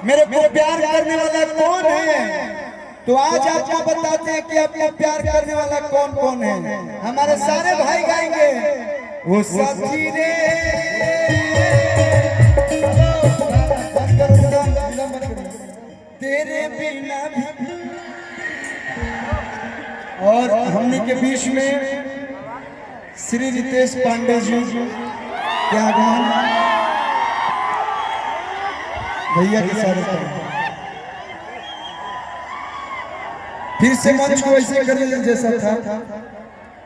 मेरे को प्यार करने वाला कौन है? तो आज आपको बताते हैं कि आपको प्यार करने वाला कौन कौन है। हमारे सारे भाई गाएंगे वो साथी रे तेरे बिना भी। और हमने के बीच में श्री रितेश पांडे जी क्या गान भैया के साथ फिर से मंच को ऐसे करने जैसा था।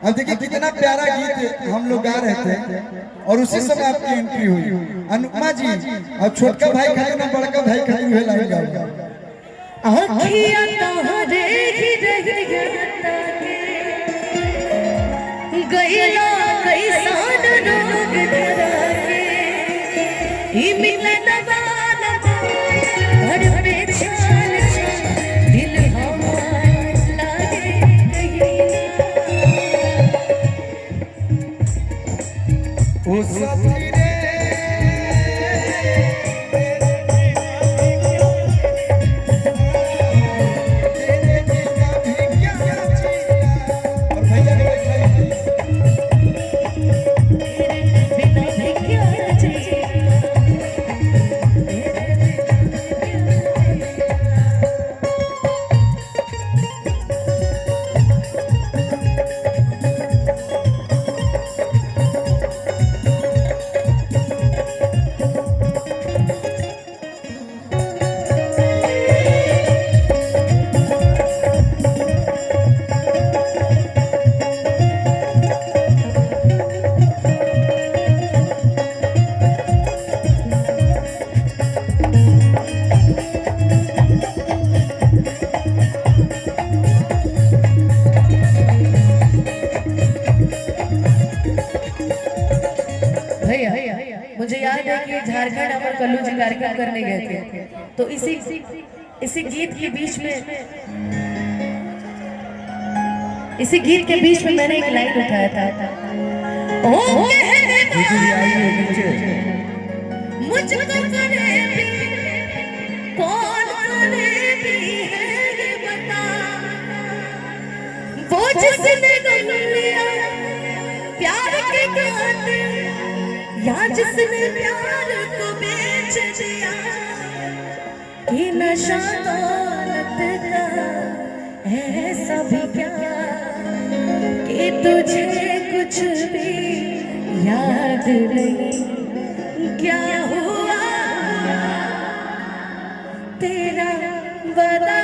अब देखिए कितना प्यारा गीत हम लोग गा रहे थे और उसी समय आपकी एंट्री हुई। अनुपमा जी और छोटका भाई खाए ना बड़का भाई खाए हुए लाइन गाओ। आँखियाँ तोहरे ही रह गईला कैसान रोग धरा के ई मिलन वाला घर पे छान दिल हमार लागे गईला ओ साथी रे मुझे याद है कि झारखंड अमर कल्लू जी कार्यक्रम करने गए थे, तो इसी गीत के बीच में मैंने एक लाइन उठाया था। ओ मुझको करेबी कौन करेबी है ये बता, वो जिसने गम लिया प्यार के गाते या जिसने प्यार को बेच दिया कि नशा दौलत का ऐसा भी क्या कि तुझे कुछ भी याद नहीं क्या हुआ तेरा वादा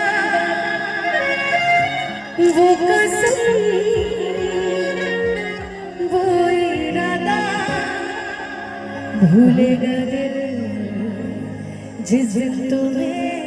वो कसम वो इरादा भूलेगा दिल जिस दिन तुम्हें